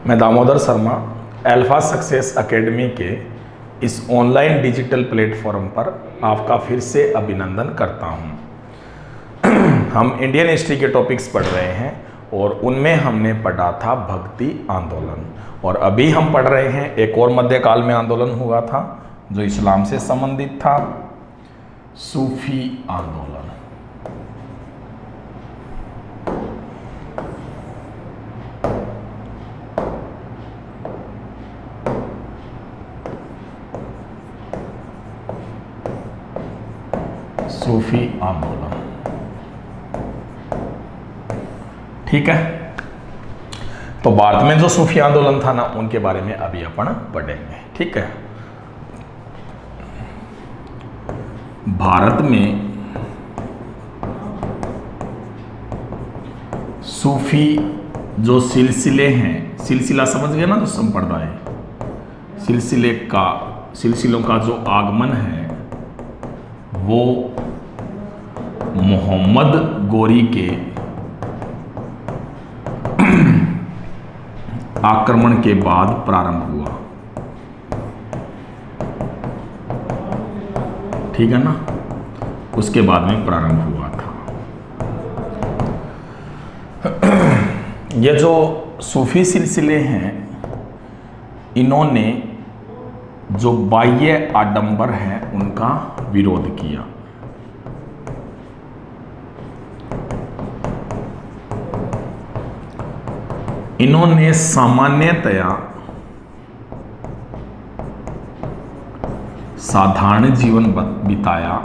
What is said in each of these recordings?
मैं Damodar Sharma alpha success academy के इस ऑनलाइन डिजिटल प्लेटफॉर्म पर आपका फिर से अभिनंदन करता हूं। हम इंडियन हिस्ट्री के टॉपिक्स पढ़ रहे हैं और उनमें हमने पढ़ा था भक्ति आंदोलन, और अभी हम पढ़ रहे हैं एक और मध्यकाल में आंदोलन हुआ था जो इस्लाम से संबंधित था, सूफी आंदोलन। सूफी आंदोलन, ठीक है। तो भारत में जो सूफी आंदोलन था ना, उनके बारे में अभी अपन पढ़ेंगे, ठीक है। भारत में सूफी जो सिलसिले हैं, सिलसिला समझ गए ना, जो संप्रदाय, सिलसिलों का जो आगमन है वो मोहम्मद गोरी के आक्रमण के बाद प्रारंभ हुआ, ठीक है ना, उसके बाद में प्रारंभ हुआ था। ये जो सूफी सिलसिले हैं, इन्होंने जो बाह्य आडंबर है उनका विरोध किया। इन्होंने सामान्यतया साधारण जीवन बिताया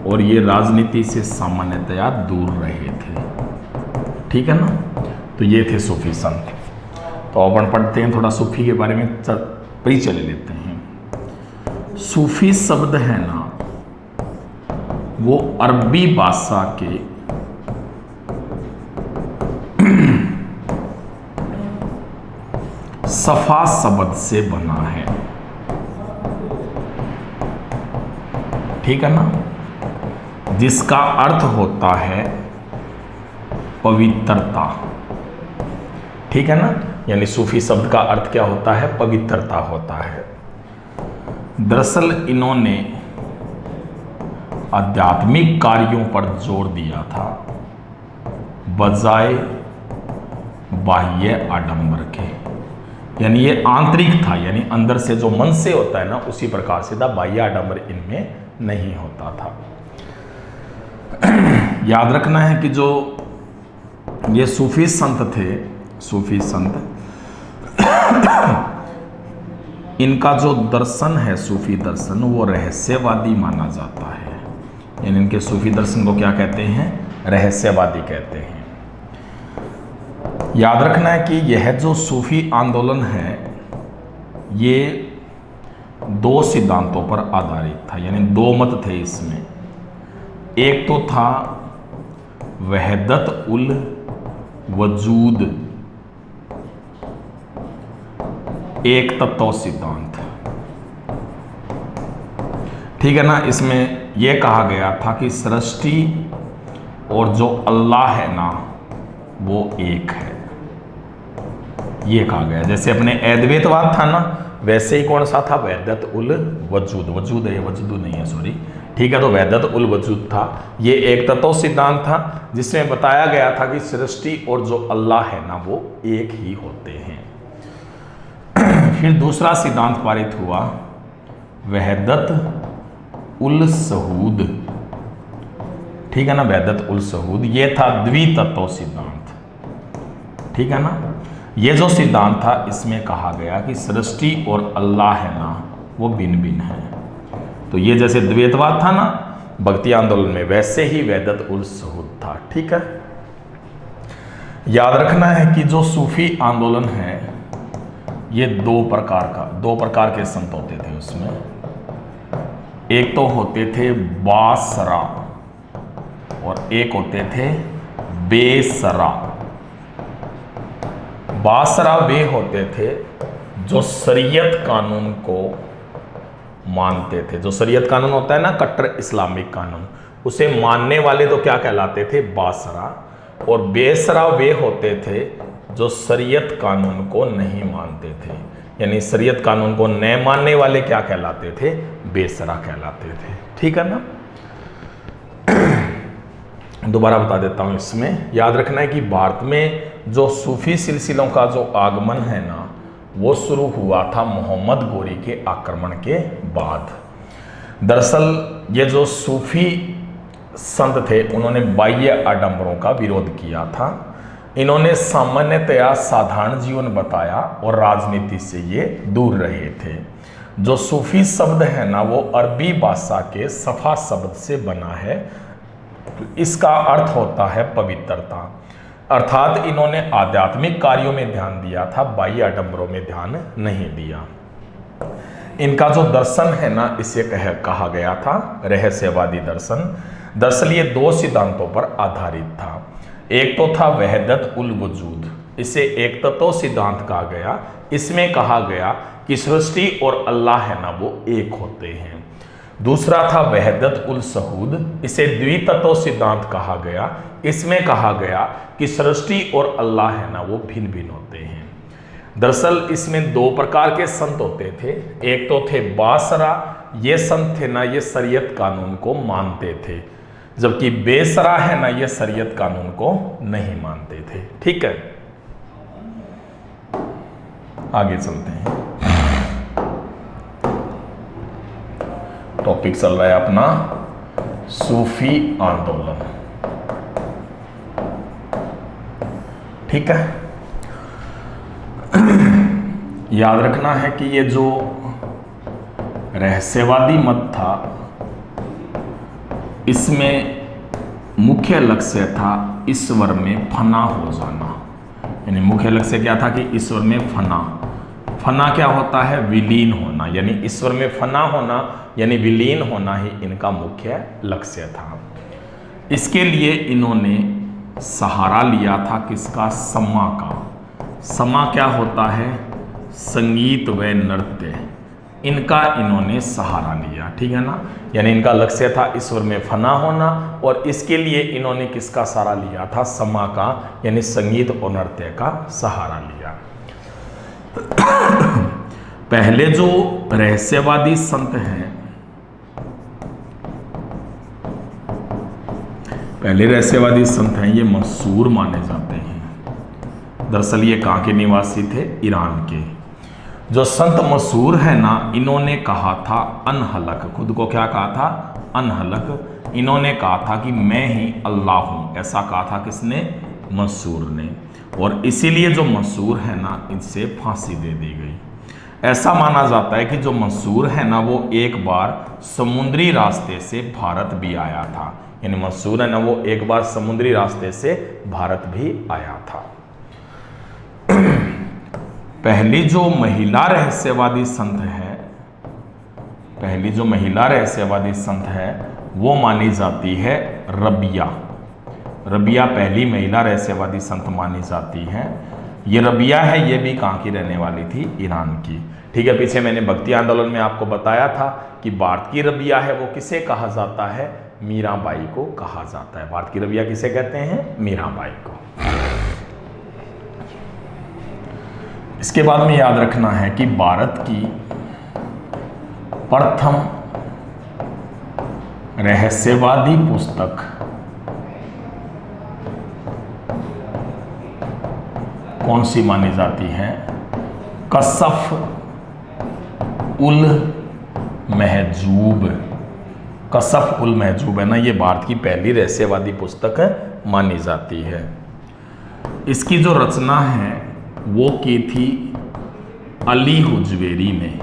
और ये राजनीति से सामान्यतया दूर रहे थे, ठीक है ना। तो ये थे सूफी संत। तो अपन पढ़ते हैं, थोड़ा सूफी के बारे में परिचय ले लेते हैं। सूफी शब्द है ना, वो अरबी भाषा के सफा शब्द से बना है, ठीक है ना, जिसका अर्थ होता है पवित्रता, ठीक है ना। यानी सूफी शब्द का अर्थ क्या होता है? पवित्रता होता है। दरअसल इन्होंने आध्यात्मिक कार्यों पर जोर दिया था बजाय बाह्य आडंबर के। यानी ये आंतरिक था, यानी अंदर से जो मन से होता है ना, उसी प्रकार से था। बाह्य आडंबर इनमें नहीं होता था। याद रखना है कि जो ये सूफी संत थे, सूफी संत, इनका जो दर्शन है, सूफी दर्शन, वो रहस्यवादी माना जाता है। यानी इनके सूफी दर्शन को क्या कहते हैं? रहस्यवादी कहते हैं। याद रखना है कि यह जो सूफी आंदोलन है, ये दो सिद्धांतों पर आधारित था, यानी दो मत थे इसमें। एक तो था वहदत उल वजूद, एक तत्व सिद्धांत, ठीक है ना। इसमें यह कहा गया था कि सृष्टि और जो अल्लाह है ना, वो एक है, ये कहा गया। जैसे अपने अद्वैतवाद था ना, वैसे ही कौन सा था? वहदत उल वजूद, वजूद है, वजूद नहीं है, सॉरी, ठीक है। तो वहदत उल वजूद था, ये एक तत्व सिद्धांत था जिसमें बताया गया था कि सृष्टि और जो अल्लाह है ना, वो एक ही होते हैं। फिर दूसरा सिद्धांत पारित हुआ, वहदत उल सहूद, ठीक है ना, वहदत उल सहूद, ये था द्वितत्व सिद्धांत, ठीक है ना। ये जो सिद्धांत था, इसमें कहा गया कि सृष्टि और अल्लाह है ना, वो भिन्न भिन्न है। तो ये जैसे द्वैतवाद था ना भक्ति आंदोलन में, वैसे ही वहदत उल सहूद था, ठीक है। याद रखना है कि जो सूफी आंदोलन है, ये दो प्रकार के संत होते थे उसमें। एक तो होते थे बासरा और एक होते थे बेसरा। बासरा वे होते थे जो शरीयत कानून को मानते थे। जो शरीयत कानून होता है ना, कट्टर इस्लामिक कानून, उसे मानने वाले तो क्या कहलाते थे? बासरा। और बेसरा वे होते थे जो शरीयत कानून को नहीं मानते थे। यानी शरीयत कानून को न मानने वाले क्या कहलाते थे? बेसरा कहलाते थे। ठीक है ना। दोबारा बता देता हूं, इसमें याद रखना है कि भारत में जो सूफी सिलसिलों का जो आगमन है ना, वो शुरू हुआ था मोहम्मद गोरी के आक्रमण के बाद। दरअसल ये जो सूफी संत थे उन्होंने बाह्य आडंबरों का विरोध किया था। इन्होंने सामान्यतया साधारण जीवन बताया और राजनीति से ये दूर रहे थे। जो सूफी शब्द है ना, वो अरबी भाषा के सफा शब्द से बना है। इसका अर्थ होता है पवित्रता। अर्थात इन्होंने आध्यात्मिक कार्यों में ध्यान दिया था, बाह्य आडंबरों में ध्यान नहीं दिया। इनका जो दर्शन है ना, इसे कहा गया था रहस्यवादी दर्शन। दरअसल ये दो सिद्धांतों पर आधारित था। एक तो था वहदत उल वजूद, इसे एक तत्व सिद्धांत कहा गया। इसमें कहा गया कि सृष्टि और अल्लाह है ना, वो एक होते हैं। दूसरा था वहदत उल सहूद, इसे द्वितत्व सिद्धांत कहा गया। इसमें कहा गया कि सृष्टि और अल्लाह है ना, वो भिन्न भिन्न होते हैं। दरअसल इसमें दो प्रकार के संत होते थे। एक तो थे बासरा, ये संत थे ना, ये शरीयत कानून को मानते थे, जबकि बेसरा है ना, ये शरीयत कानून को नहीं मानते थे। ठीक है, आगे चलते हैं। टॉपिक चल रहा है अपना सूफी आंदोलन। ठीक है, याद रखना है कि ये जो रहस्यवादी मत था, इसमें मुख्य लक्ष्य था ईश्वर में फना हो जाना। यानी मुख्य लक्ष्य क्या था कि ईश्वर में फना क्या होता है? विलीन होना। यानी ईश्वर में फना होना यानी विलीन होना ही इनका मुख्य लक्ष्य था। इसके लिए इन्होंने सहारा लिया था किसका? समा का। समा क्या होता है? संगीत व नृत्य। इनका इन्होंने सहारा लिया। ठीक है ना। यानी इनका लक्ष्य था ईश्वर में फना होना, और इसके लिए इन्होंने किसका सहारा लिया था? समा का, यानी संगीत और नृत्य का सहारा लिया। पहले जो रहस्यवादी संत हैं, ये मंसूर माने जाते हैं। दरअसल ये कहाँ के निवासी थे? ईरान के। जो संत मंसूर है ना, इन्होंने कहा था अनहलक, खुद को क्या कहा था? अनहलक। इन्होंने कहा था कि मैं ही अल्लाह हूं। ऐसा कहा था किसने? मंसूर ने। और इसीलिए जो मंसूर है ना, इनसे फांसी दे दी गई। ऐसा माना जाता है कि जो मंसूर है ना, वो एक बार समुद्री रास्ते से भारत भी आया था। यानी मंसूर है ना, वो एक बार समुद्री रास्ते से भारत भी आया था। पहली जो महिला रहस्यवादी संत है, वो मानी जाती है रबिया। रबिया पहली महिला रहस्यवादी संत मानी जाती है। ये रबिया है, ये भी कहाँ की रहने वाली थी? ईरान की। ठीक है, पीछे मैंने भक्ति आंदोलन में आपको बताया था कि भारत की रबिया है वो किसे कहा जाता है? मीराबाई को कहा जाता है। भारत की रबिया किसे कहते हैं? मीराबाई को। इसके बाद में याद रखना है कि भारत की प्रथम रहस्यवादी पुस्तक कौन सी मानी जाती है? कशफ उल महजूब। कशफ उल महजूब है ना, ये भारत की पहली रहस्यवादी पुस्तक मानी जाती है। इसकी जो रचना है वो की थी अली हुजवेरी ने।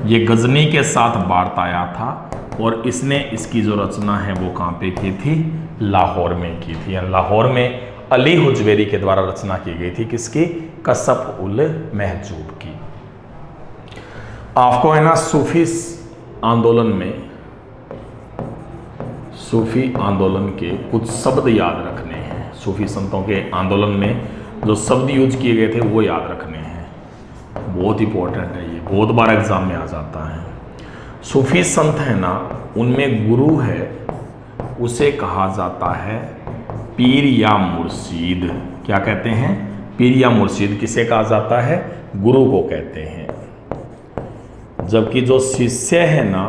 ये गजनी के साथ भारत आया था, और इसने इसकी जो रचना है वो कहाँ पे की थी? लाहौर में की थी। लाहौर में अली हुजवेरी के द्वारा रचना की गई थी। किसकी? कशफ उल महजूब की। आपको है ना सूफी आंदोलन के कुछ शब्द याद रखने हैं। सूफी संतों के आंदोलन में जो शब्द यूज किए गए थे वो याद रखने हैं। बहुत इंपॉर्टेंट है, ये बहुत बार एग्जाम में आ जाता है। सूफी संत है ना, उनमें गुरु है, उसे कहा जाता है पीर या मुर्शीद। क्या कहते हैं? पीर या मुर्शिद किसे कहा जाता है? गुरु को कहते हैं। जबकि जो शिष्य है ना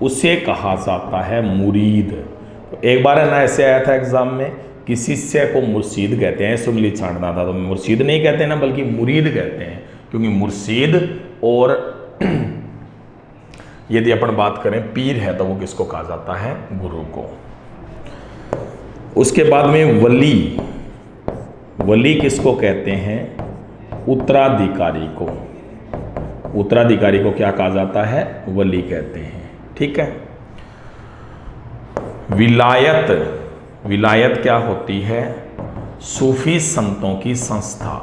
उसे कहा जाता है मुरीद। तो एक बार है ना ऐसे आया था एग्जाम में कि शिष्य को मुर्शिद कहते हैं, सुमली छांटना था, तो मुर्शिद नहीं कहते ना बल्कि मुरीद कहते हैं, क्योंकि मुर्शिद और यदि अपन बात करें पीर है तो वो किसको कहा जाता है? गुरु को। उसके बाद में वली, वली किसको कहते हैं? उत्तराधिकारी को। उत्तराधिकारी को क्या कहा जाता है? वली कहते हैं। ठीक है। विलायत, विलायत क्या होती है? सूफी संतों की संस्था।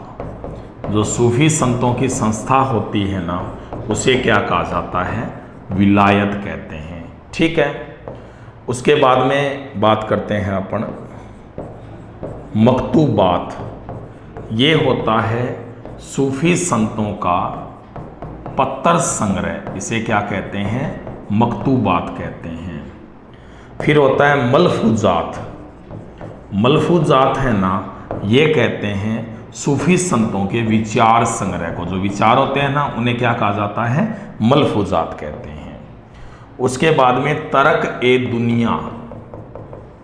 जो सूफी संतों की संस्था होती है ना उसे क्या कहा जाता है? विलायत कहते हैं। ठीक है। उसके बाद में बात करते हैं अपन मकतूबात। ये होता है सूफी संतों का पत्तर संग्रह, इसे क्या कहते हैं? मकतूबात कहते हैं। फिर होता है मलफूजात। मलफूजात है ना ये कहते हैं सूफी संतों के विचार संग्रह को। जो विचार होते हैं ना उन्हें क्या कहा जाता है? मलफूजात कहते हैं। उसके बाद में तरक ए दुनिया,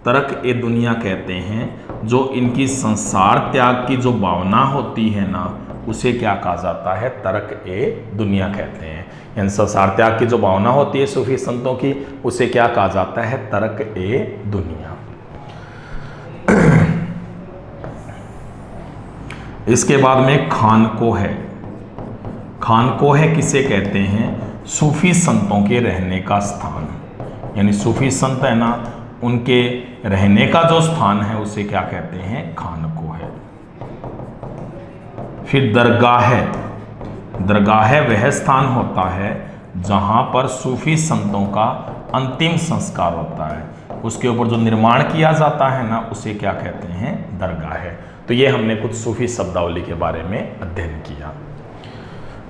तरक ए दुनिया कहते हैं जो इनकी संसार त्याग की जो भावना होती है ना उसे क्या कहा जाता है? तरक ए दुनिया कहते हैं। यानी संसार त्याग की जो भावना होती है सूफी संतों की उसे क्या कहा जाता है? तरक ए दुनिया। इसके बाद में खानको है। खानको है किसे कहते हैं? सूफी संतों के रहने का स्थान। यानी सूफी संत है ना उनके रहने का जो स्थान है उसे क्या कहते हैं? खानको है। फिर दरगाह है। दरगाह वह स्थान होता है जहां पर सूफी संतों का अंतिम संस्कार होता है, उसके ऊपर जो निर्माण किया जाता है ना उसे क्या कहते हैं? दरगाह है। तो ये हमने कुछ सूफी शब्दावली के बारे में अध्ययन किया।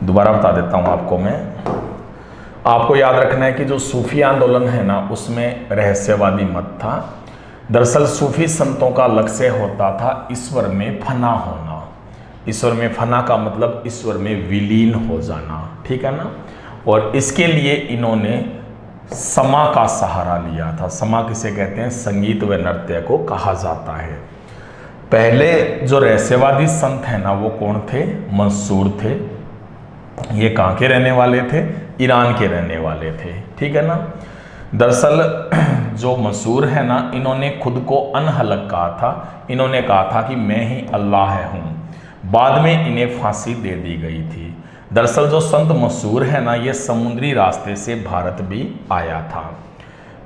दोबारा बता देता हूं आपको मैं। आपको याद रखना है कि जो सूफी आंदोलन है ना उसमें रहस्यवादी मत था। दरअसल सूफी संतों का लक्ष्य होता था ईश्वर में फना होना। ईश्वर में फना का मतलब ईश्वर में विलीन हो जाना। ठीक है ना। और इसके लिए इन्होंने समा का सहारा लिया था। समा किसे कहते हैं? संगीत व नृत्य को कहा जाता है। पहले जो रहस्यवादी संत है ना वो कौन थे? मंसूर थे। ये कहाँ के रहने वाले थे? ईरान के रहने वाले थे। ठीक है ना। दरअसल जो मंसूर है ना इन्होंने खुद को अनहलक कहा था। इन्होंने कहा था कि मैं ही अल्लाह हूँ। बाद में इन्हें फांसी दे दी गई थी। दरअसल जो संत मंसूर है ना ये समुद्री रास्ते से भारत भी आया था।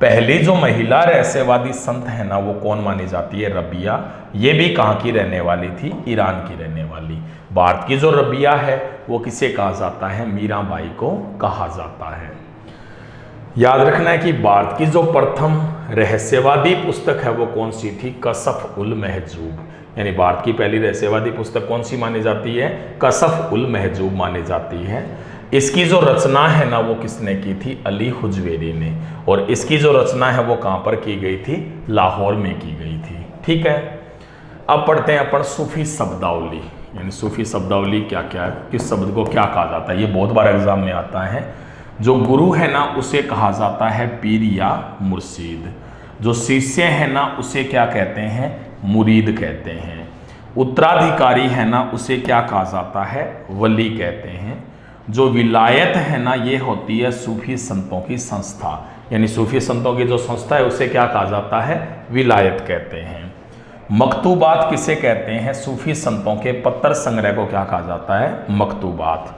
पहली जो महिला रहस्यवादी संत है ना वो कौन मानी जाती है? रबिया। ये भी कहाँ की रहने वाली थी? ईरान की रहने वाली। भारत की जो रबिया है वो किसे कहा जाता है? मीराबाई को कहा जाता है। याद रखना है कि भारत की जो प्रथम रहस्यवादी पुस्तक है वो कौन सी थी? कसफ उल महजूब। यानी भारत की पहली रहस्यवादी पुस्तक कौन सी मानी जाती है? कसफ उल महजूब मानी जाती है। इसकी जो रचना है ना वो किसने की थी? अली हुजवेरी ने। और इसकी जो रचना है वो कहाँ पर की गई थी? लाहौर में की गई थी। ठीक है। अब पढ़ते हैं अपन सूफी शब्दावली। यानी सूफी शब्दावली क्या क्या है, किस शब्द को क्या कहा जाता है, ये बहुत बार एग्जाम में आता है। जो गुरु है ना उसे कहा जाता है पीर या मुर्शीद। जो शिष्य है ना उसे क्या कहते हैं? मुरीद कहते हैं। उत्तराधिकारी है ना उसे क्या कहा जाता है? वली कहते हैं। जो विलायत है ना ये होती है सूफी संतों की संस्था। यानी सूफी संतों की जो संस्था है उसे क्या कहा जाता है? विलायत कहते हैं। मकतूबात किसे कहते हैं? सूफी संतों के पत्तर संग्रह को क्या कहा जाता है? मकतूबात।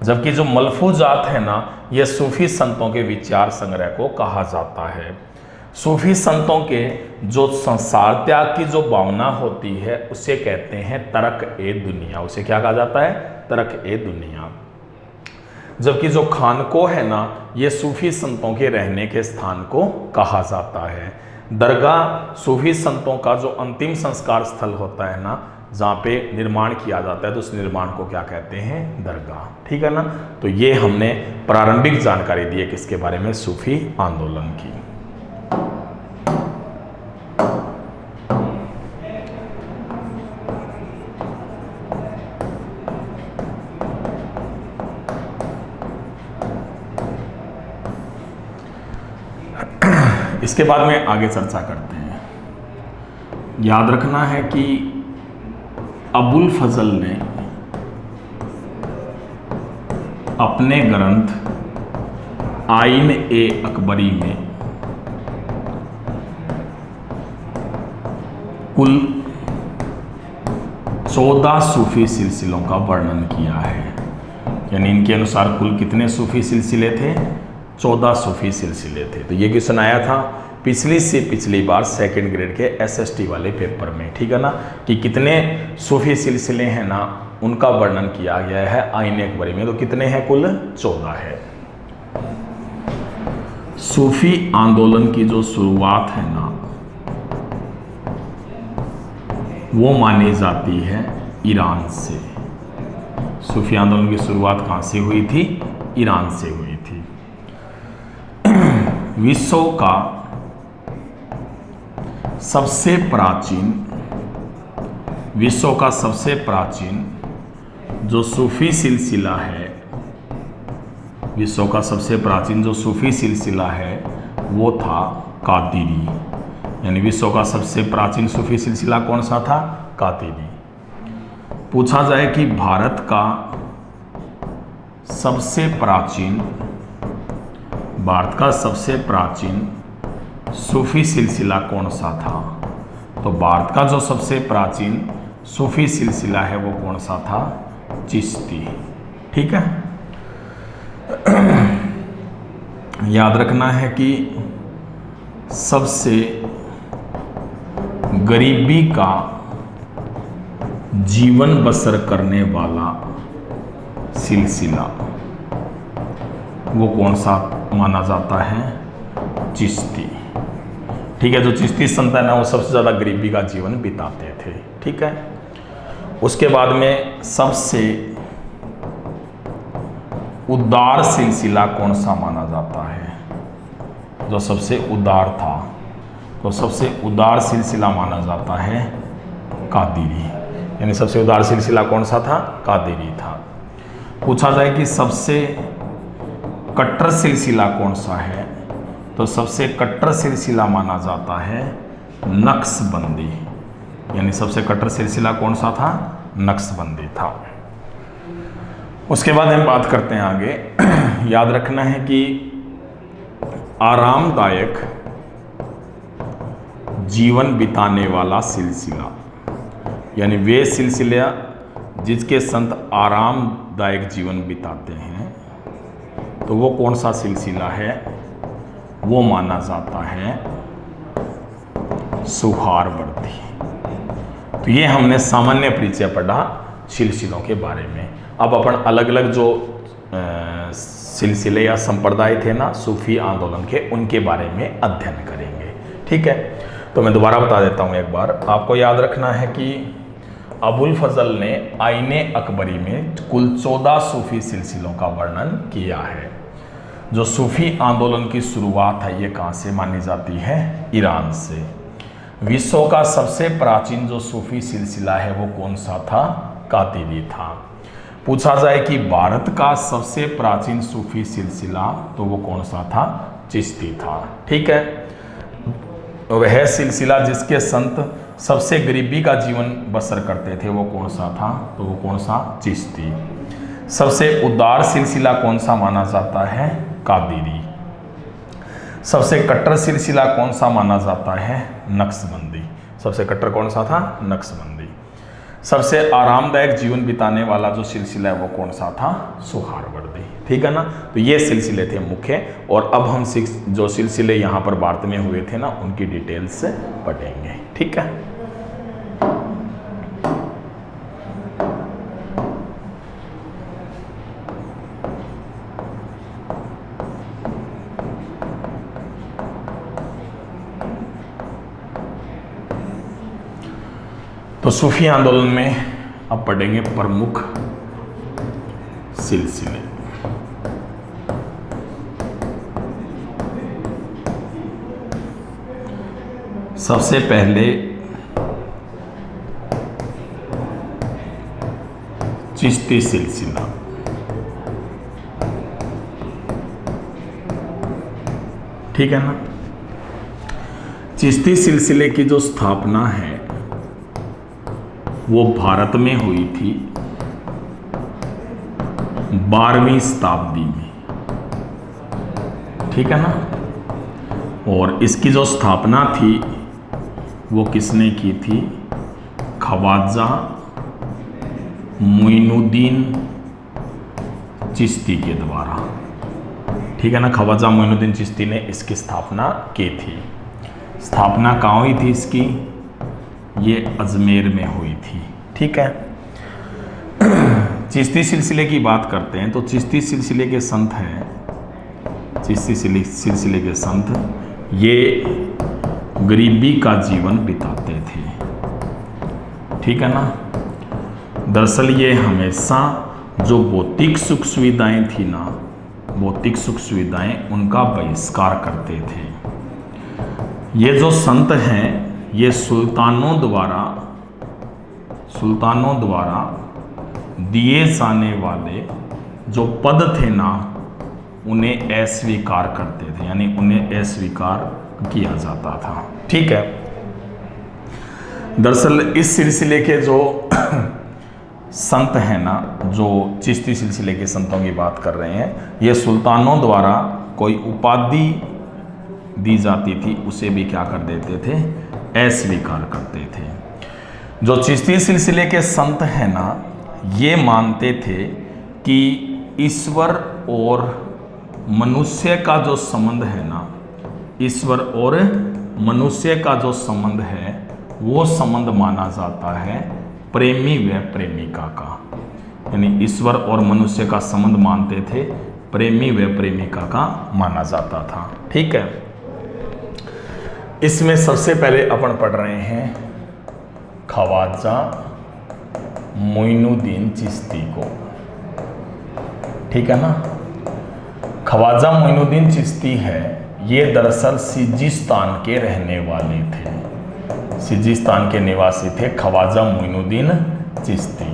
जबकि जो मलफूजात है ना ये सूफी संतों के विचार संग्रह को कहा जाता है। सूफी संतों के जो संसार त्याग की जो भावना होती है उसे कहते हैं तरक ए दुनिया। उसे क्या कहा जाता है? तरक ए दुनिया। जबकि जो खानको है ना ये सूफी संतों के रहने के स्थान को कहा जाता है। दरगाह सूफी संतों का जो अंतिम संस्कार स्थल होता है ना जहाँ पे निर्माण किया जाता है तो उस निर्माण को क्या कहते हैं? दरगाह। ठीक है ना। तो ये हमने प्रारंभिक जानकारी दी है किसके बारे में? सूफी आंदोलन की। इसके बाद में आगे चर्चा करते हैं। याद रखना है कि अबुल फजल ने अपने ग्रंथ आइन ए अकबरी में कुल 14 सूफी सिलसिलों का वर्णन किया है। यानी इनके अनुसार कुल कितने सूफी सिलसिले थे? 14 सूफी सिलसिले थे। तो ये क्वेश्चन आया था पिछली से पिछली बार सेकंड ग्रेड के एसएसटी वाले पेपर में, ठीक है ना, कि कितने सूफी सिलसिले हैं ना, उनका वर्णन किया गया है आइन अकबरी में। तो कितने हैं? कुल 14 है। सूफी आंदोलन की जो शुरुआत है ना, वो मानी जाती है ईरान से। सूफी आंदोलन की शुरुआत कहाँ से हुई थी? ईरान से हुई थी। विश्व का सबसे प्राचीन जो सूफी सिलसिला है, विश्व का सबसे प्राचीन जो सूफी सिलसिला है वो था कादिरी। यानी विश्व का सबसे प्राचीन सूफी सिलसिला कौन सा था? कादिरी। पूछा जाए कि भारत का सबसे प्राचीन सूफी सिलसिला कौन सा था? तो भारत का जो सबसे प्राचीन सूफी सिलसिला है वो कौन सा था? चिश्ती। ठीक है। याद रखना है कि सबसे गरीबी का जीवन बसर करने वाला सिलसिला वो कौन सा माना जाता है? चिश्ती। ठीक है। जो चिश्ती संत है ना, वो सबसे ज़्यादा गरीबी का जीवन बिताते थे। ठीक है। उसके बाद में सबसे उदार सिलसिला कौन सा माना जाता है? जो सबसे उदार था, तो सबसे उदार सिलसिला माना जाता है कादिरी। यानी सबसे उदार सिलसिला कौन सा था? कादिरी था। पूछा जाए कि सबसे कट्टर सिलसिला कौन सा है? तो सबसे कट्टर सिलसिला माना जाता है नक्शबंदी। यानी सबसे कट्टर सिलसिला कौन सा था? नक्शबंदी था। उसके बाद हम बात करते हैं आगे। याद रखना है कि आरामदायक जीवन बिताने वाला सिलसिला, यानी वे सिलसिला जिसके संत आरामदायक जीवन बिताते हैं, तो वो कौन सा सिलसिला है? वो माना जाता है सुहारवर्दी। तो ये हमने सामान्य परिचय पढ़ा सिलसिलों के बारे में। अब अपन अलग अलग जो सिलसिले या संप्रदाय थे ना सूफी आंदोलन के, उनके बारे में अध्ययन करेंगे। ठीक है। तो मैं दोबारा बता देता हूँ एक बार। आपको याद रखना है कि अबुल फजल ने आइने अकबरी में कुल 14 सूफी सिलसिलों का वर्णन किया है। जो सूफी आंदोलन की शुरुआत है ये कहाँ से मानी जाती है? ईरान से। विश्व का सबसे प्राचीन जो सूफी सिलसिला है वो कौन सा था? कादिरी था। पूछा जाए कि भारत का सबसे प्राचीन सूफी सिलसिला, तो वो कौन सा था? चिश्ती था। ठीक है। वह सिलसिला जिसके संत सबसे गरीबी का जीवन बसर करते थे वो कौन सा था? तो वो कौन सा? चिश्ती। सबसे उदार सिलसिला कौन सा माना जाता है? कादिरी। सबसे कट्टर सिलसिला कौन सा माना जाता है? नक्शबंदी। सबसे कट्टर कौन सा था? नक्शबंदी। सबसे आरामदायक जीवन बिताने वाला जो सिलसिला है वो कौन सा था? सुहारवर्दी। ठीक है ना। तो ये सिलसिले थे मुख्य। और अब हम जो सिलसिले यहाँ पर भारत में हुए थे ना, उनकी डिटेल्स पढ़ेंगे। ठीक है। तो सूफी आंदोलन में अब पढ़ेंगे प्रमुख सिलसिले। सबसे पहले चिश्ती सिलसिला। ठीक है ना। चिश्ती सिलसिले की जो स्थापना है वो भारत में हुई थी 12वीं शताब्दी में, ठीक है ना। और इसकी जो स्थापना थी वो किसने की थी? ख्वाजा मोइनुद्दीन चिश्ती के द्वारा, ठीक है ना। ख्वाजा मोइनुद्दीन चिश्ती ने इसकी स्थापना की थी। स्थापना कहाँ हुई थी इसकी? ये अजमेर में हुई थी, ठीक है। चिश्ती सिलसिले की बात करते हैं तो चिश्ती सिलसिले के संत हैं, चिश्ती सिलसिले के संत ये गरीबी का जीवन बिताते थे, ठीक है ना। दरअसल ये हमेशा जो भौतिक सुख सुविधाएं थी ना, भौतिक सुख सुविधाएं, उनका बहिष्कार करते थे। ये जो संत हैं ये सुल्तानों द्वारा दिए जाने वाले जो पद थे ना उन्हें अस्वीकार करते थे, यानी उन्हें अस्वीकार किया जाता था, ठीक है। दरअसल इस सिलसिले के जो संत हैं ना, जो चिश्ती सिलसिले के संतों की बात कर रहे हैं, ये सुल्तानों द्वारा कोई उपाधि दी जाती थी उसे भी क्या कर देते थे? अस्वीकार करते थे। जो चिश्ती सिलसिले के संत हैं ना, ये मानते थे कि ईश्वर और मनुष्य का जो संबंध है ना, ईश्वर और मनुष्य का जो संबंध है वो संबंध माना जाता है प्रेमी व प्रेमिका का, यानी ईश्वर और मनुष्य का संबंध मानते थे, प्रेमी व प्रेमिका का माना जाता था, ठीक है। इसमें सबसे पहले अपन पढ़ रहे हैं ख्वाजा मोइनुद्दीन चिश्ती को, ठीक है ना। ख्वाजा मोइनुद्दीन चिश्ती है, ये दरअसल सिजिस्तान के रहने वाले थे, सिजिस्तान के निवासी थे ख्वाजा मोइनुद्दीन चिश्ती।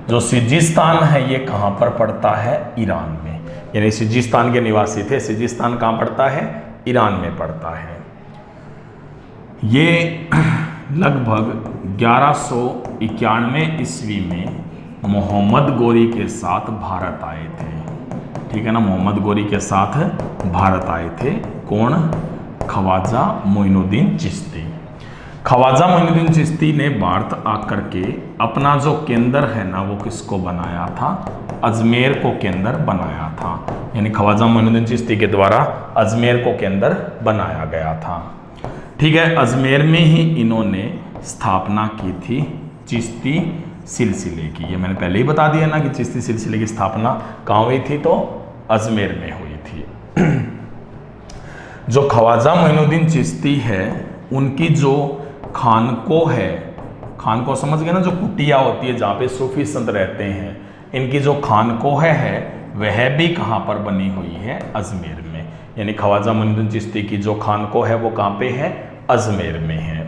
जो सिजिस्तान है ये कहाँ पर पड़ता है? ईरान में, यानी सिजिस्तान के निवासी थे। सिजिस्तान कहाँ पड़ता है? ईरान में पड़ता है। ये लगभग 1191 ईस्वी में मोहम्मद गोरी के साथ भारत आए थे, ठीक है ना। मोहम्मद गोरी के साथ भारत आए थे। कौन? ख्वाजा मोइनुद्दीन चिश्ती। ख्वाजा मोइनुद्दीन चिश्ती ने भारत आकर के अपना जो केंद्र है ना वो किसको बनाया था? अजमेर को केंद्र बनाया था, यानी ख्वाजा मोइनुद्दीन चिश्ती के द्वारा अजमेर को केंद्र बनाया गया था, ठीक है। अजमेर में ही इन्होंने स्थापना की थी चिश्ती सिलसिले की। ये मैंने पहले ही बता दिया ना कि चिश्ती सिलसिले की स्थापना कहाँ हुई थी? तो अजमेर में हुई थी। जो ख्वाजा मोइनुद्दीन चिश्ती है उनकी जो खानको है, खानको समझ गए ना, जो कुटिया होती है जहाँ पे सूफी संत रहते हैं, इनकी जो खानको है वह भी कहाँ पर बनी हुई है? अजमेर में, यानी ख्वाजा मोइनुद्दीन चिश्ती की जो खानको है वो कहाँ पे है? अजमेर में है।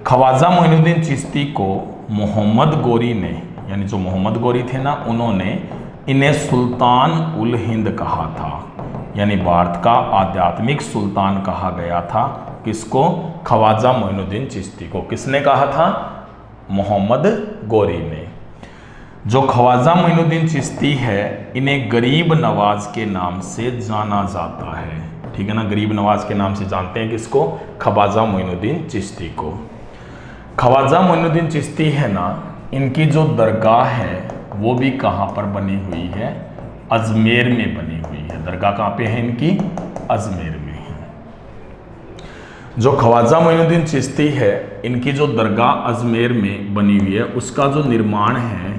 ख्वाजा मोइनुद्दीन चिश्ती को मोहम्मद गोरी ने, यानी जो मोहम्मद गोरी थे ना, उन्होंने इन्हें सुल्तान उल हिंद कहा था, यानी भारत का आध्यात्मिक सुल्तान कहा गया था। किसको? ख्वाजा मोइनुद्दीन चिश्ती को। किसने कहा था? मोहम्मद गोरी ने। जो ख्वाजा मोइनुद्दीन चिश्ती है इन्हें गरीब नवाज के नाम से जाना जाता है, ठीक है ना। गरीब नवाज के नाम से जानते हैं किसको? ख्वाजा मोइनुद्दीन चिश्ती को। ख्वाजा मोइनुद्दीन चिश्ती है ना, इनकी जो दरगाह है वो भी कहाँ पर बनी हुई है? अजमेर में बनी हुई है। दरगाह कहाँ पे है इनकी? अजमेर में है। जो ख्वाजा मोइनुद्दीन चिश्ती है इनकी जो दरगाह अजमेर में बनी हुई है उसका जो निर्माण है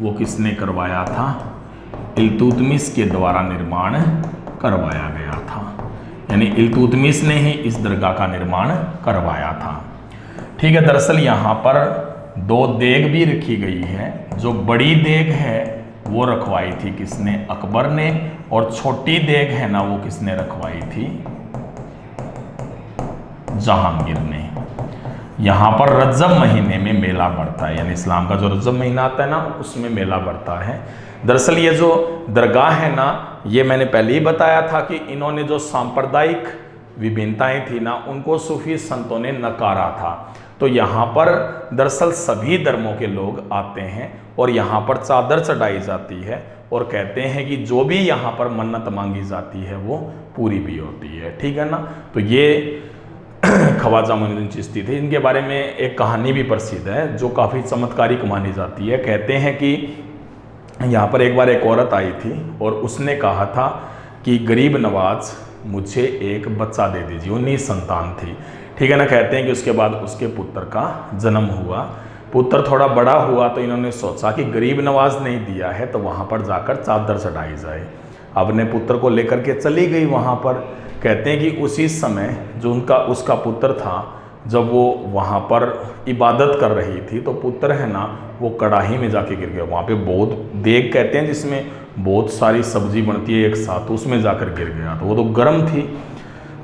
वो किसने करवाया था? इल्तुतमिश के द्वारा निर्माण करवाया गया था, यानी इल्तुतमिश ने ही इस दरगाह का निर्माण करवाया था, ठीक है। दरअसल यहाँ पर दो देग भी रखी गई है। जो बड़ी देग है वो रखवाई थी किसने? अकबर ने। और छोटी देग है ना वो किसने रखवाई थी? जहांगीर ने। यहाँ पर रजब महीने में मेला बढ़ता है, यानी इस्लाम का जो रजब महीना आता है ना उसमें मेला बढ़ता है। दरअसल ये जो दरगाह है ना, ये मैंने पहले ही बताया था कि इन्होंने जो सांप्रदायिक विभिन्नताएं थी ना, उनको सूफी संतों ने नकारा था। तो यहाँ पर दरअसल सभी धर्मों के लोग आते हैं और यहाँ पर चादर चढ़ाई जाती है और कहते हैं कि जो भी यहाँ पर मन्नत मांगी जाती है वो पूरी भी होती है। ठीक है ना। तो ये ख्वाजा मोइनुद्दीन चिश्ती थे। इनके बारे में एक कहानी भी प्रसिद्ध है जो काफ़ी चमत्कारिक मानी जाती है। कहते हैं कि यहाँ पर एक बार एक औरत आई थी और उसने कहा था कि गरीब नवाज मुझे एक बच्चा दे दीजिए। वो निसंतान थी। ठीक है ना। कहते हैं कि उसके बाद उसके पुत्र का जन्म हुआ। पुत्र थोड़ा बड़ा हुआ तो इन्होंने सोचा कि गरीब नवाज नहीं दिया है तो वहाँ पर जाकर चादर चढ़ाई जाए। अपने पुत्र को लेकर के चली गई वहाँ पर। कहते हैं कि उसी समय जो उसका पुत्र था, जब वो वहाँ पर इबादत कर रही थी तो पुत्र है ना वो कढ़ाई में जाके गिर गया। वहाँ पे बहुत देग कहते हैं जिसमें बहुत सारी सब्जी बनती है एक साथ, तो उसमें जाकर गिर गया। तो वो तो गर्म थी।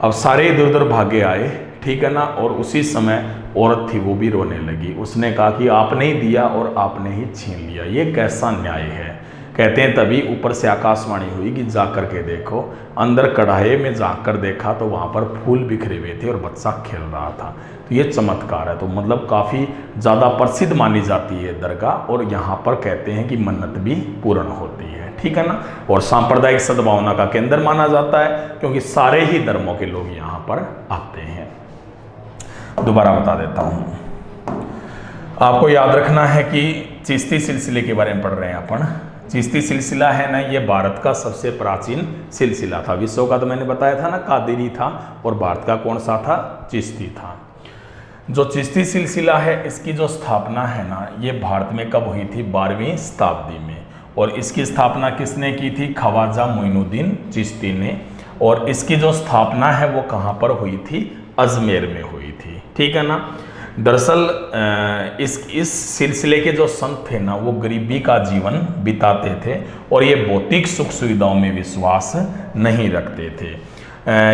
अब सारे इधर उधर भागे आए। ठीक है ना। और उसी समय औरत थी वो भी रोने लगी। उसने कहा कि आपने ही दिया और आपने ही छीन लिया, ये कैसा न्याय है। कहते हैं तभी ऊपर से आकाशवाणी हुई कि जा कर के देखो। अंदर कढ़ाई में जाकर देखा तो वहाँ पर फूल बिखरे हुए थे और बच्चा खेल रहा था। तो ये चमत्कार है। तो मतलब काफ़ी ज़्यादा प्रसिद्ध मानी जाती है दरगाह, और यहाँ पर कहते हैं कि मन्नत भी पूर्ण होती है। ठीक है ना। और सांप्रदायिक सद्भावना का केंद्र माना जाता है क्योंकि सारे ही धर्मों के लोग यहाँ पर आते हैं। दोबारा बता देता हूँ, आपको याद रखना है कि चिश्ती सिलसिले के बारे में पढ़ रहे हैं अपन। चिश्ती सिलसिला है ना, ये भारत का सबसे प्राचीन सिलसिला था। विश्व का तो मैंने बताया था ना कादिरी था, और भारत का कौन सा था? चिश्ती था। जो चिश्ती सिलसिला है इसकी जो स्थापना है ना, ये भारत में कब हुई थी? 12वीं शताब्दी में। और इसकी स्थापना किसने की थी? ख्वाजा मोइनुद्दीन चिश्ती ने। और इसकी जो स्थापना है वो कहाँ पर हुई थी? अजमेर में हुई थी। ठीक है ना। दरअसल इस सिलसिले के जो संत थे ना, वो गरीबी का जीवन बिताते थे और ये भौतिक सुख सुविधाओं में विश्वास नहीं रखते थे।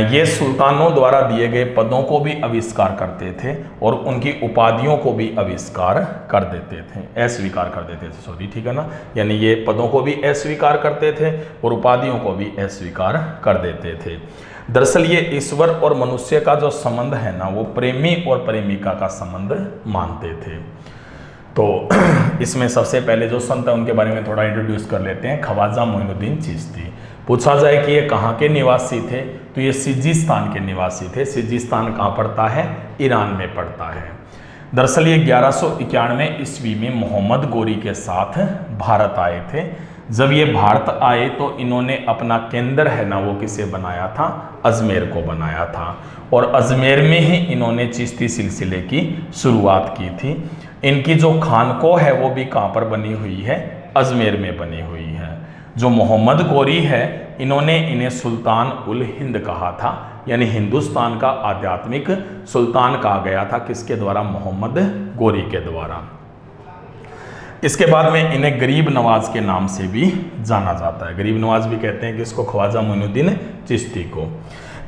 ये सुल्तानों द्वारा दिए गए पदों को भी अविष्कार करते थे और उनकी उपाधियों को भी अविष्कार कर देते थे, अस्वीकार कर देते थे, सॉरी। ठीक है ना। यानी ये पदों को भी अस्वीकार करते थे और उपाधियों को भी अस्वीकार कर देते थे। दरअसल ये ईश्वर और मनुष्य का जो संबंध है ना, वो प्रेमी और प्रेमिका का संबंध मानते थे। तो इसमें सबसे पहले जो संत है उनके बारे में थोड़ा इंट्रोड्यूस कर लेते हैं। ख्वाजा मोइनुद्दीन चिश्ती। पूछा जाए कि ये कहाँ के निवासी थे, तो ये सिजिस्तान के निवासी थे। सिजिस्तान कहाँ पड़ता है? ईरान में पड़ता है। दरअसल ये 1191 ईस्वी में मोहम्मद गोरी के साथ भारत आए थे। जब ये भारत आए तो इन्होंने अपना केंद्र है ना वो किसे बनाया था? अजमेर को बनाया था। और अजमेर में ही इन्होंने चिश्ती सिलसिले की शुरुआत की थी। इनकी जो खानको है वो भी कहाँ पर बनी हुई है? अजमेर में बनी हुई है। जो मोहम्मद गोरी है इन्होंने इन्हें सुल्तान उल हिंद कहा था, यानी हिंदुस्तान का आध्यात्मिक सुल्तान कहा गया था। किसके द्वारा? मोहम्मद गोरी के द्वारा। इसके बाद में इन्हें गरीब नवाज के नाम से भी जाना जाता है। गरीब नवाज भी कहते हैं कि इसको ख्वाजा मोइनुद्दीन चिश्ती को।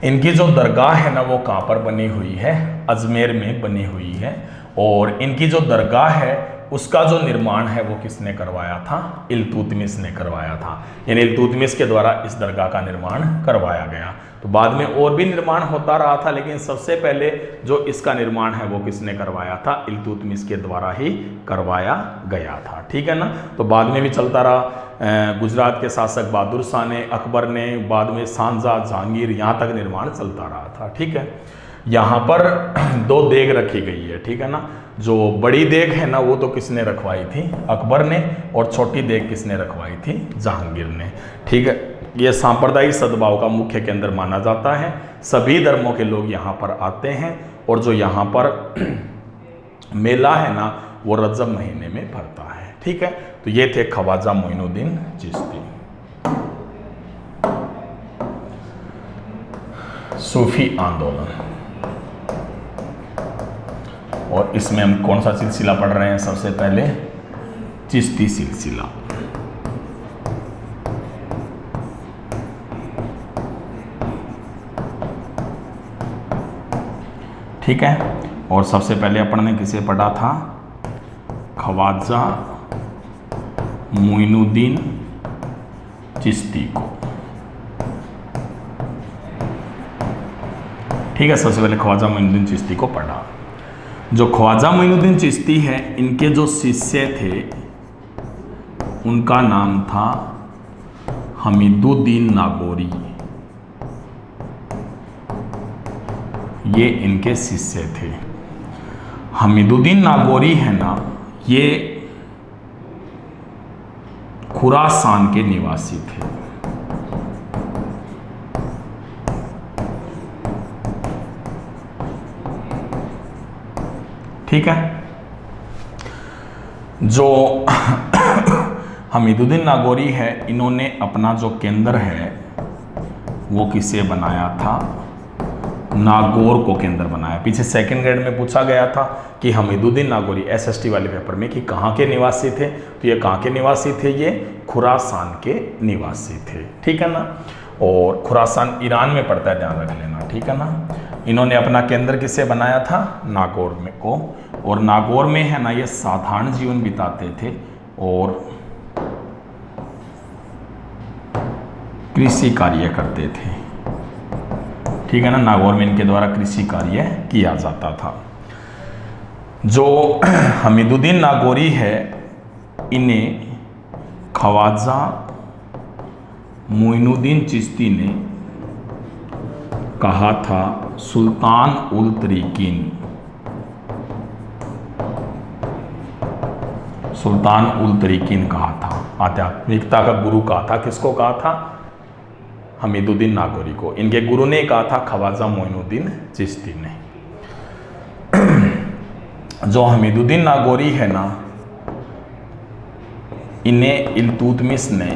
इनकी जो दरगाह है ना वो कहाँ पर बनी हुई है? अजमेर में बनी हुई है। और इनकी जो दरगाह है उसका जो निर्माण है वो किसने करवाया था? इल्तुतमिश ने करवाया था। यानी इल्तुतमिश के द्वारा इस दरगाह का निर्माण करवाया गया। तो बाद में और भी निर्माण होता रहा था, लेकिन सबसे पहले जो इसका निर्माण है वो किसने करवाया था? इल्तुतमिश के द्वारा ही करवाया गया था। ठीक है ना। तो बाद में भी चलता रहा। गुजरात के शासक बहादुर शाह ने, अकबर ने, बाद में शाहजहां, जहांगीर, यहाँ तक निर्माण चलता रहा था। ठीक है। यहाँ पर 2 देग रखी गई है। ठीक है ना। जो बड़ी देग है ना वो तो किसने रखवाई थी? अकबर ने। और छोटी देग किसने रखवाई थी? जहांगीर ने। ठीक है। ये सांप्रदायिक सद्भाव का मुख्य केंद्र माना जाता है। सभी धर्मों के लोग यहाँ पर आते हैं और जो यहाँ पर मेला है ना वो रजब महीने में पड़ता है। ठीक है। तो ये थे ख्वाजा मोइनुद्दीन चिश्ती। सूफी आंदोलन, और इसमें हम कौन सा सिलसिला पढ़ रहे हैं? सबसे पहले चिश्ती सिलसिला। ठीक है। और सबसे पहले अपन ने किसे पढ़ा था? ख्वाजा मोइनुद्दीन चिश्ती को। ठीक है, सबसे पहले ख्वाजा मोइनुद्दीन चिश्ती को पढ़ा। जो ख्वाजा मोइनुद्दीन चिश्ती है, इनके जो शिष्य थे उनका नाम था हमीदुद्दीन नागौरी। ये इनके शिष्य थे। हमीदुद्दीन नागौरी है ना, ये खुरासान के निवासी थे। ठीक है। जो हमीदुद्दीन नागौरी है, इन्होंने अपना जो केंद्र है वो किसे बनाया था? नागौर को केंद्र बनाया। पीछे सेकंड ग्रेड में पूछा गया था कि हमीदुद्दीन नागौरी एसएसटी वाले पेपर में कि कहाँ के निवासी थे, तो ये कहाँ के निवासी थे? ये खुरासान के निवासी थे। ठीक है ना। और खुरासान ईरान में पड़ता है, ध्यान रख लेना। ठीक है ना। इन्होंने अपना केंद्र किसे बनाया था? नागौर में को। और नागौर में है ना, ये साधारण जीवन बिताते थे और कृषि कार्य करते थे। ठीक है ना। नागौर में इनके द्वारा कृषि कार्य किया जाता था। जो हमीदुद्दीन नागौरी है, इन्हें ख्वाजा मोइनुद्दीन चिश्ती ने कहा था सुल्तान उल तरीकीन। सुल्तान उल तरीकीन कहा था, आध्यात्मिकता का गुरु कहा था। किसको कहा था? हमीदुद्दीन नागौरी को। इनके गुरु ने कहा था ख्वाजा मोइनुद्दीन चिश्ती ने। जो हमीदुद्दीन नागौरी है ना, इन्हें इल्तुतमिश ने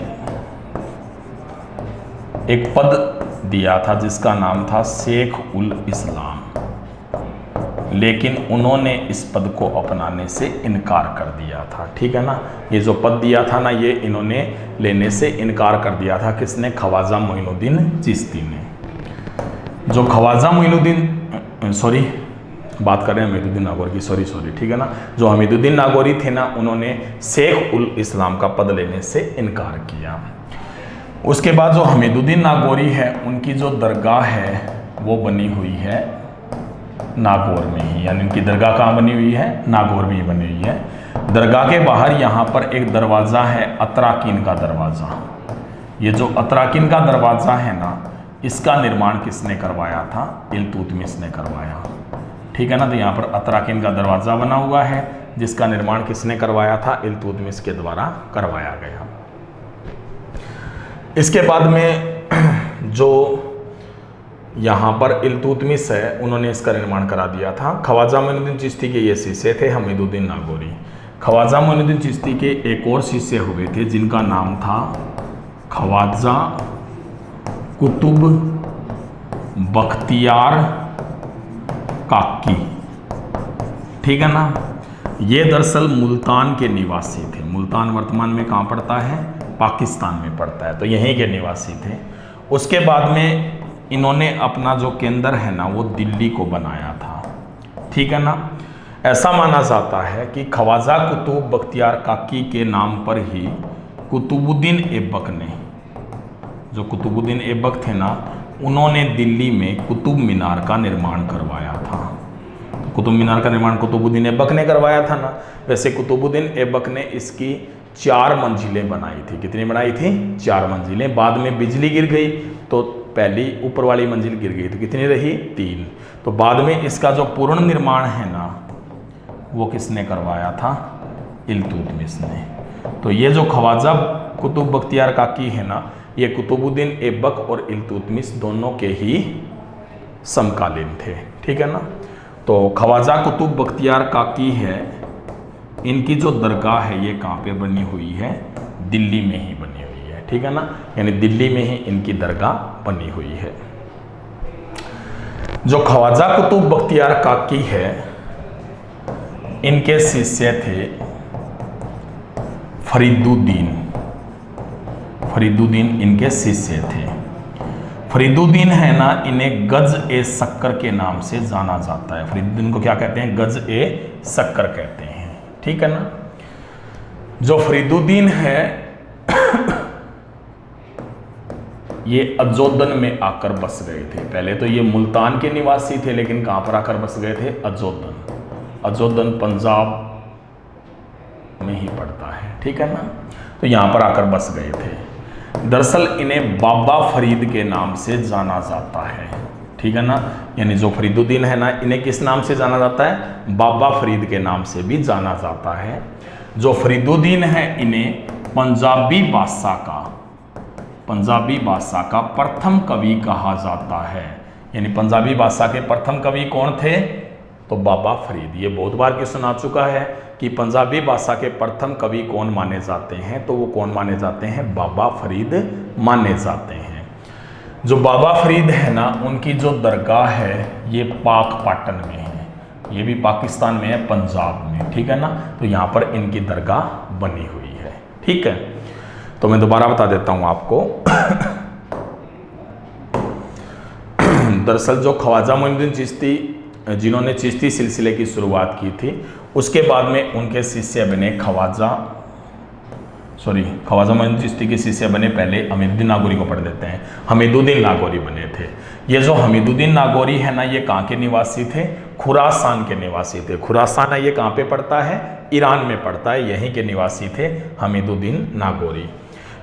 एक पद दिया था जिसका नाम था शेख उल इस्लाम, लेकिन उन्होंने इस पद को अपनाने से इनकार कर दिया था। ठीक है ना। ये जो पद दिया था ना, ये इन्होंने लेने से इनकार कर दिया था। किसने? ख्वाजा मोइनुद्दीन चिश्ती ने। जो ख्वाजा मोइनुद्दीन, सॉरी बात कर रहे हैं हमीदुद्दीन नागौरी की, सॉरी। ठीक है ना। जो हमीदुद्दीन नागौरी थे ना, उन्होंने शेख उल इस्लाम का पद लेने से इनकार किया। उसके बाद जो हमीदुद्दीन नागौरी है, उनकी जो दरगाह है वो बनी हुई है नागौर में ही। यानी इनकी दरगाह कहाँ बनी हुई है? नागौर में ही बनी हुई है। दरगाह के बाहर यहाँ पर एक दरवाज़ा है, अतराकिन का दरवाज़ा। ये जो अतराकिन का दरवाज़ा है ना, इसका निर्माण किसने करवाया था? इल्तुतमिश ने करवाया। ठीक है ना। तो यहाँ पर अतराकिन का दरवाज़ा बना हुआ है, जिसका निर्माण किसने करवाया था? इल्तुतमिश के द्वारा करवाया गया। इसके बाद में जो यहाँ पर इल्तुतमिश है, उन्होंने इसका निर्माण करा दिया था। ख्वाजा मोइनुद्दीन चिश्ती के ये शिष्य थे हमीदुद्दीन नागौरी। ख्वाजा मोइनुद्दीन चिश्ती के एक और शिष्य हुए थे जिनका नाम था ख्वाजा कुतुब बख्तियार काकी। ठीक है ना। ये दरअसल मुल्तान के निवासी थे। मुल्तान वर्तमान में कहाँ पड़ता है? पाकिस्तान में पड़ता है। तो यहीं के निवासी थे। उसके बाद में इन्होंने अपना जो केंद्र है ना, वो दिल्ली को बनाया था। ठीक है ना। ऐसा माना जाता है कि ख्वाजा कुतुब बख्तियार काकी के नाम पर ही कुतुबुद्दीन ऐबक ने, जो कुतुबुद्दीन ऐबक थे ना, उन्होंने दिल्ली में कुतुब मीनार का निर्माण करवाया था। तो कुतुब मीनार का निर्माण कुतुबुद्दीन ऐबक ने करवाया था ना। वैसे कुतुबुद्दीन ऐबक ने इसकी 4 मंजिलें बनाई थी। कितनी बनाई थी? 4 मंजिलें। बाद में बिजली गिर गई तो पहली ऊपर वाली मंजिल गिर गई, तो कितनी रही? 3। तो बाद में इसका जो पूर्ण निर्माण है ना, वो किसने करवाया था? इल्तुतमिश ने। तो ये जो ख्वाजा कुतुब बख्तियार काकी है ना, ये कुतुबुद्दीन ऐबक और इल्तुतमिश दोनों के ही समकालीन थे। ठीक है ना। तो ख्वाजा कुतुब बख्तियार काकी है, इनकी जो दरगाह है ये कहाँ पे बनी हुई है? दिल्ली में ही बनी हुई है। ठीक है ना। यानी दिल्ली में ही इनकी दरगाह बनी हुई है। जो ख्वाजा कुतुब बख्तियार काकी है, इनके शिष्य थे फरीदुद्दीन। फरीदुद्दीन इनके शिष्य थे। फरीदुद्दीन है ना, इन्हें गज ए शक्कर के नाम से जाना जाता है। फरीदुद्दीन को क्या कहते हैं? गज ए शक्कर कहते हैं। ठीक है ना। जो फरीदुद्दीन है ये अजोदन में आकर बस गए थे। पहले तो ये मुल्तान के निवासी थे, लेकिन कहाँ पर आकर बस गए थे? अजोदन। अजोदन पंजाब में ही पड़ता है, ठीक है ना। तो यहाँ पर आकर बस गए थे। दरअसल इन्हें बाबा फरीद के नाम से जाना जाता है, ठीक है ना। यानी जो फरीदुद्दीन है ना, इन्हें किस नाम से जाना जाता है? बाबा फरीद के नाम से भी जाना जाता है। जो फरीदुद्दीन है इन्हें पंजाबी बादशाह का प्रथम कवि कहा जाता है। यानी पंजाबी बादशाह के प्रथम कवि कौन थे? तो बाबा फरीद। ये बहुत बार क्वेश्चन आ चुका है कि पंजाबी बादशाह के प्रथम कवि कौन माने जाते हैं, तो वो कौन माने जाते हैं? बाबा फरीद माने जाते हैं। जो बाबा फरीद है ना, उनकी जो दरगाह है ये पाकपाटन में है। ये भी पाकिस्तान में है, पंजाब में, ठीक है ना। तो यहाँ पर इनकी दरगाह बनी हुई है, ठीक है। तो मैं दोबारा बता देता हूँ आपको। दरअसल जो ख्वाजा मोइनुद्दीन चिश्ती, जिन्होंने चिश्ती सिलसिले की शुरुआत की थी, उसके बाद में उनके शिष्य बने ख्वाजा मोइनुद्दीन चिश्ती के शिष्य बने, पहले हमीदुद्दीन नागौरी को पढ़ देते हैं। हमीदुद्दीन नागौरी बने थे। ये जो हमीदुद्दीन नागौरी है ना, ये कहाँ के निवासी थे? खुरासान के निवासी थे। खुरासान है ये कहाँ पे पड़ता है? ईरान में पड़ता है। यहीं के निवासी थे हमीदुद्दीन नागौरी।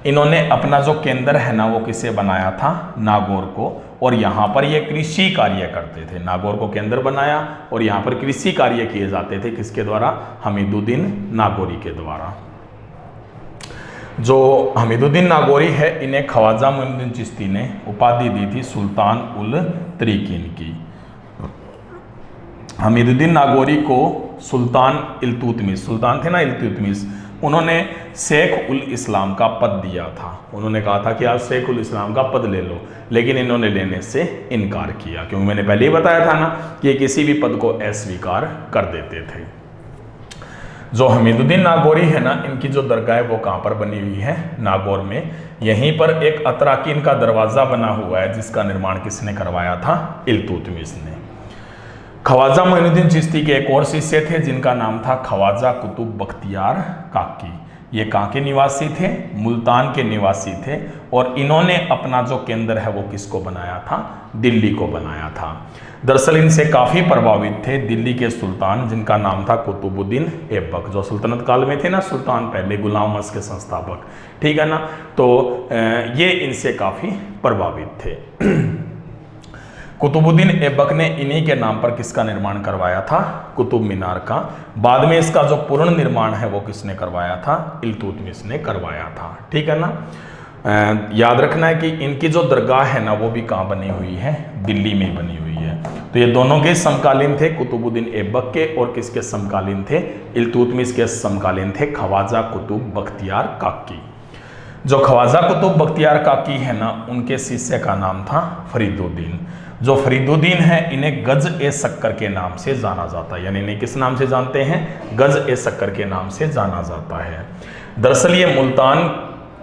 इन्होंने अपना जो केंद्र है ना, वो किसे बनाया था? नागौर को। और यहाँ पर ये कृषि कार्य करते थे। नागौर को केंद्र बनाया और यहाँ पर कृषि कार्य किए जाते थे। किसके द्वारा? हमीदुद्दीन नागौरी के द्वारा। जो हमीदुद्दीन नागौरी है, इन्हें ख्वाजा मोइनुद्दीन चिश्ती ने उपाधि दी थी सुल्तान उल तरीकीन की। हमीदुद्दीन नागौरी को सुल्तान इल्तुतमिश, सुल्तान थे ना इल्तुतमिश, उन्होंने शेख उल इस्लाम का पद दिया था। उन्होंने कहा था कि आप शेख उल इस्लाम का पद ले लो, लेकिन इन्होंने लेने से इनकार किया, क्योंकि मैंने पहले ही बताया था ना कि ये किसी भी पद को अस्वीकार कर देते थे। जो हमीदुद्दीन नागौरी है ना, इनकी जो दरगाह है वो कहाँ पर बनी हुई है? नागौर में। यहीं पर एक अतराकिन का दरवाज़ा बना हुआ है, जिसका निर्माण किसने करवाया था? इल्तुतमिश ने। ख्वाजा मोइनुद्दीन चिश्ती के एक और शिष्य थे, जिनका नाम था ख्वाजा कुतुब बख्तियार काकी। ये कहाँ के निवासी थे? मुल्तान के निवासी थे। और इन्होंने अपना जो केंद्र है वो किसको बनाया था? दिल्ली को बनाया था। दरअसल इनसे काफ़ी प्रभावित थे दिल्ली के सुल्तान, जिनका नाम था कुतुबुद्दीन ऐबक, जो सुल्तनत काल में थे ना सुल्तान, पहले गुलाम वंश के संस्थापक, ठीक है ना। तो ये इनसे काफ़ी प्रभावित थे। कुतुबुद्दीन ऐबक ने इन्हीं के नाम पर किसका निर्माण करवाया था? कुतुब मीनार का। बाद में इसका जो पूर्ण निर्माण है वो किसने करवाया था? इल्तुतमिश ने करवाया था, ठीक है ना। याद रखना है कि इनकी जो दरगाह है ना, वो भी कहाँ बनी हुई है? दिल्ली में बनी हुई है। तो ये दोनों के समकालीन थे, कुतुबुद्दीन ऐबक के, और किसके समकालीन थे? इल्तुतमिश के समकालीन थे, ख्वाजा कुतुब बख्तियार काकी। जो ख्वाजा कुतुब बख्तियार काकी है ना, उनके शिष्य का नाम था फरीदुद्दीन। जो फरीदुद्दीन है, इन्हें गज ए शक्कर के नाम से जाना जाता है। यानी इन्हें किस नाम से जानते हैं? गज ए शक्कर के नाम से जाना जाता है। दरअसल ये मुल्तान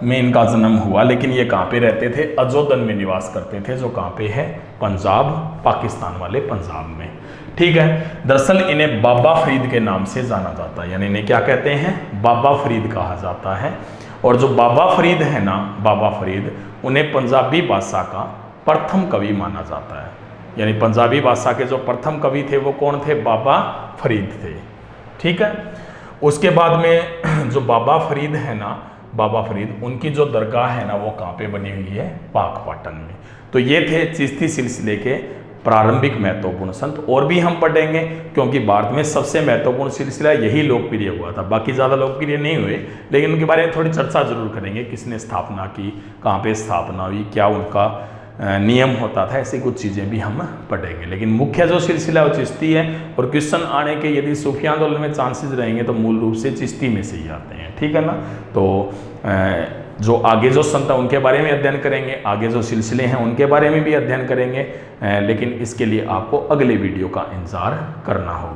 में इनका जन्म हुआ, लेकिन ये कहाँ पे रहते थे? अजोदन में निवास करते थे, जो कहाँ पे है? पंजाब, पाकिस्तान वाले पंजाब में, ठीक है। दरअसल इन्हें बाबा फरीद के नाम से जाना जाता है। यानी इन्हें क्या कहते हैं? बाबा फरीद कहा जाता है। और जो बाबा फरीद है ना, बाबा फरीद, उन्हें पंजाबी बादशाह का प्रथम कवि माना जाता है। यानी पंजाबी बादशाह के जो प्रथम कवि थे वो कौन थे? बाबा फरीद थे, ठीक है। उसके बाद में जो बाबा फरीद है ना, बाबा फरीद, उनकी जो दरगाह है ना, वो कहाँ पे बनी हुई है? पाकपाटन में। तो ये थे चिश्ती सिलसिले के प्रारंभिक महत्वपूर्ण संत। और भी हम पढ़ेंगे, क्योंकि भारत में सबसे महत्वपूर्ण सिलसिला यही लोकप्रिय हुआ था, बाकी ज़्यादा लोकप्रिय नहीं हुए, लेकिन उनके बारे में थोड़ी चर्चा जरूर करेंगे। किसने स्थापना की, कहाँ पे स्थापना हुई, क्या उनका नियम होता था, ऐसी कुछ चीज़ें भी हम पढ़ेंगे। लेकिन मुख्य जो सिलसिला है वो चिश्ती है। और क्वेश्चन आने के यदि सूफी आंदोलन में चांसेस रहेंगे तो मूल रूप से चिश्ती में से ही आते हैं, ठीक है ना। तो जो आगे जो संत है उनके बारे में अध्ययन करेंगे, आगे जो सिलसिले हैं उनके बारे में भी अध्ययन करेंगे, लेकिन इसके लिए आपको अगले वीडियो का इंतजार करना होगा।